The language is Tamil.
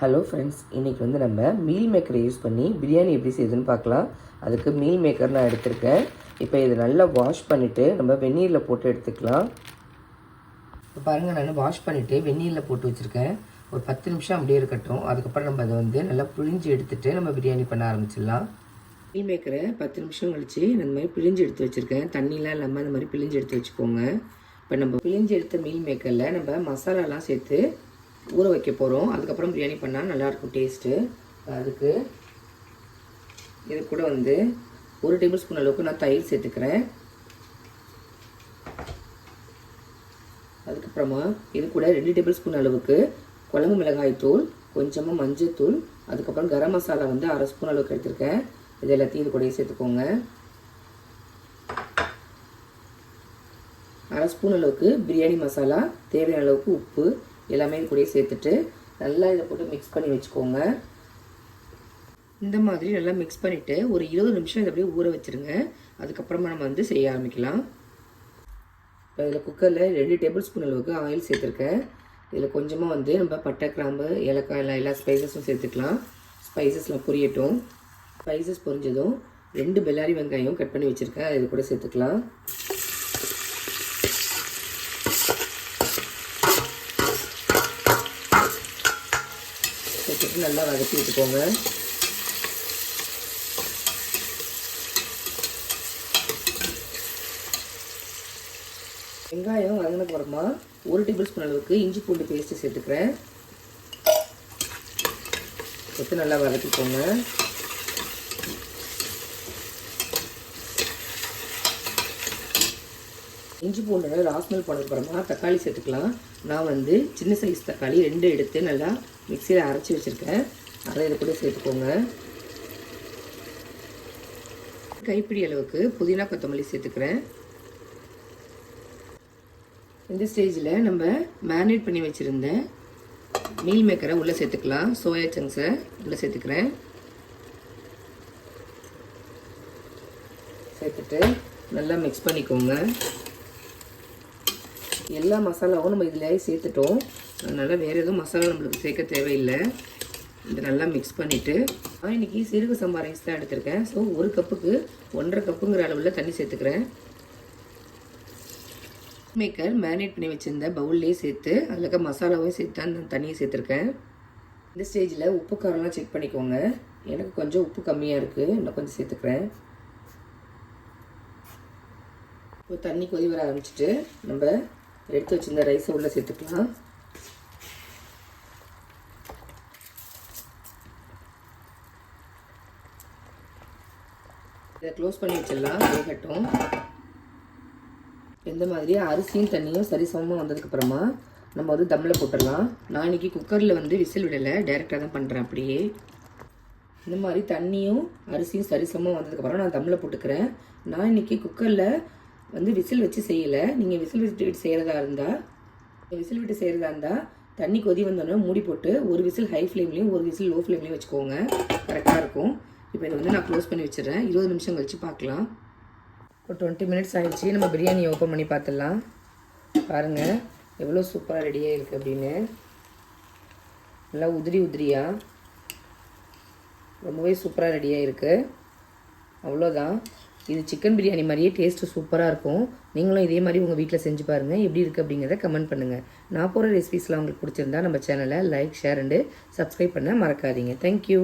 ஹலோ ஃப்ரெண்ட்ஸ், இன்றைக்கி வந்து நம்ம மீல் மேக்கரை யூஸ் பண்ணி பிரியாணி எப்படி செய்யுதுன்னு பார்க்கலாம். அதுக்கு மீல் மேக்கர் நான் எடுத்திருக்கேன். இப்போ இதை நல்லா வாஷ் பண்ணிவிட்டு நம்ம வெந்நீரில் போட்டு எடுத்துக்கலாம். இப்போ பாருங்கள், நான் வாஷ் பண்ணிவிட்டு வெந்நீரில் போட்டு வச்சுருக்கேன். ஒரு 10 நிமிஷம் அப்படியே இருக்கட்டும். அதுக்கப்புறம் நம்ம அதை வந்து நல்லா பிழிஞ்சு எடுத்துகிட்டு நம்ம பிரியாணி பண்ண ஆரம்பிச்சிடலாம். மீல் மேக்கரை 10 நிமிஷம் கழித்து நான் இந்த மாதிரி பிழிஞ்சு எடுத்து வச்சுருக்கேன். தண்ணிலாம் இல்லாமல் இந்த மாதிரி பிழிஞ்சு எடுத்து வச்சுக்கோங்க. இப்போ நம்ம பிழிஞ்சு எடுத்த மீல் மேக்கரில் நம்ம மசாலாலாம் சேர்த்து ஊற வைக்க போகிறோம். அதுக்கப்புறம் பிரியாணி பண்ணால் நல்லாயிருக்கும் டேஸ்ட்டு. அதுக்கு இது கூட வந்து 1 டேபிள் ஸ்பூன் அளவுக்கு நான் தயிர் சேர்த்துக்கிறேன். அதுக்கப்புறமா இது கூட 2 டேபிள் ஸ்பூன் அளவுக்கு குழம்பு மிளகாய் தூள், கொஞ்சமாக மஞ்சள் தூள், அதுக்கப்புறம் கரம் மசாலா வந்து 1/2 ஸ்பூன் அளவுக்கு எடுத்துருக்கேன். இது எல்லாத்தையும் இது கூட சேர்த்துக்கோங்க. 1/2 ஸ்பூன் அளவுக்கு பிரியாணி மசாலா, தேவையான அளவுக்கு உப்பு எல்லாமே இது கூட சேர்த்துட்டு நல்லா இதை போட்டு மிக்ஸ் பண்ணி வச்சுக்கோங்க. இந்த மாதிரி நல்லா மிக்ஸ் பண்ணிவிட்டு ஒரு 20 நிமிஷம் இதை அப்படியே ஊற வச்சுருங்க. அதுக்கப்புறமா நம்ம வந்து செய்ய ஆரம்பிக்கலாம். இப்போ இதில் குக்கரில் 2 டேபிள் ஸ்பூன் அளவுக்கு ஆயில் சேர்த்துருக்கேன். இதில் கொஞ்சமாக வந்து நம்ம பட்டை, கிராம்பு, ஏலக்காய் எல்லா ஸ்பைசஸும் சேர்த்துக்கலாம். ஸ்பைசஸ்லாம் பொரியட்டும். ஸ்பைசஸ் பொரிஞ்சதும் 2 பெல்லாரி வெங்காயம் கட் பண்ணி வச்சுருக்கேன். இது கூட சேர்த்துக்கலாம். சேர்த்துட்டு நல்லா வதக்கி விட்டுக்கோங்க. வெங்காயம் வதங்கின அப்புறமா 1 டேபிள் ஸ்பூன் அளவுக்கு இஞ்சி பூண்டு பேஸ்ட்டு சேர்த்துக்கிறேன். சேர்த்து நல்லா வதக்கிக்கோங்க. இஞ்சி பூண்டு ராஸ்மெல் போனதுக்கப்புறமா தக்காளி சேர்த்துக்கலாம். நான் வந்து சின்ன சைஸ் தக்காளி 2 எடுத்து நல்லா மிக்சியில் அரைச்சி வச்சுருக்கேன். அதை இதை கூட சேர்த்துக்கோங்க. கைப்பிடி அளவுக்கு புதினா கொத்தமல்லி சேர்த்துக்கிறேன். இந்த ஸ்டேஜில் நம்ம மேரினேட் பண்ணி வச்சுருந்த மீல் மேக்கரை உள்ளே சேர்த்துக்கலாம். சோயா சங்க்ஸை உள்ளே சேர்த்துக்கிறேன். சேர்த்துட்டு நல்லா மிக்ஸ் பண்ணிக்கோங்க. எல்லா மசாலாவும் நம்ம இதில் சேர்த்துட்டோம். அதனால் வேறு எதுவும் மசாலா நம்மளுக்கு சேர்க்க தேவையில்லை. இதை நல்லா மிக்ஸ் பண்ணிவிட்டு நான் இன்றைக்கி சீரக சம்பா ரைஸ் தான் எடுத்திருக்கேன். ஸோ 1 கப்புக்கு 1.5 கப்புங்கிற அளவில் தண்ணி சேர்த்துக்கிறேன். மேக்கர் மேரினேட் பண்ணி வச்சுருந்த பவுல்லேயே சேர்த்து அதில் இருக்க மசாலாவையும் சேர்த்து அந்த தண்ணியை சேர்த்துருக்கேன். இந்த ஸ்டேஜில் உப்பு காரம்லாம் செக் பண்ணிக்கோங்க. எனக்கு கொஞ்சம் உப்பு கம்மியாக இருக்குது, இன்னும் கொஞ்சம் சேர்த்துக்கிறேன். இப்போ தண்ணி கொதி வர ஆரம்பிச்சிட்டு நம்ம எடுத்து வச்சுருந்த ரைஸை உள்ளே சேர்த்துக்கலாம். இதை க்ளோஸ் பண்ணி வச்சிடலாம், வேகட்டும். இந்த மாதிரி அரிசியும் தண்ணியும் சரிசமமாக வந்ததுக்கப்புறமா நம்ம வந்து தம்மில் போட்டுடலாம். நான் இன்றைக்கி குக்கரில் வந்து விசில் விடலை, டைரெக்டாக தான் பண்ணுறேன். அப்படியே இந்த மாதிரி தண்ணியும் அரிசியும் சரிசமமாக வந்ததுக்கப்புறம் நான் தம்மில் போட்டுக்கிறேன். நான் இன்றைக்கி குக்கரில் வந்து விசில் வச்சு செய்யலை. நீங்கள் விசில் விட்டு செய்கிறதா இருந்தால் தண்ணி கொதி வந்தோடனே மூடி போட்டு ஒரு விசில் ஹை ஃப்ளேம்லேயும் ஒரு விசில் லோ ஃப்ளேம்லேயும் வச்சுக்கோங்க. கரெக்டாக இருக்கும். இப்போ இதை வந்து நான் க்ளோஸ் பண்ணி வச்சிடுறேன். 20 நிமிஷம் கழித்து பார்க்கலாம். ஒரு 20 மினிட்ஸ் ஆகிடுச்சு. நம்ம பிரியாணி ஓப்பன் பண்ணி பார்த்துடலாம். பாருங்கள் எவ்வளோ சூப்பராக ரெடியாக இருக்குது அப்படின்னு. நல்லா உதிரியாக ரொம்பவே சூப்பராக ரெடியாக இருக்குது. அவ்வளோதான். இது சிக்கன் பிரியாணி மாதிரியே டேஸ்ட்டு சூப்பராக இருக்கும். நீங்களும் இதே மாதிரி உங்கள் வீட்டில் செஞ்சு பாருங்கள். எப்படி இருக்குது அப்படிங்கிறத கமெண்ட் பண்ணுங்கள். நான் போகிற ரெசிபீஸ்லாம் உங்களுக்கு பிடிச்சிருந்தா நம்ம சேனலை லைக், ஷேர் அண்டு சப்ஸ்கிரைப் பண்ண மறக்காதீங்க. தேங்க்யூ.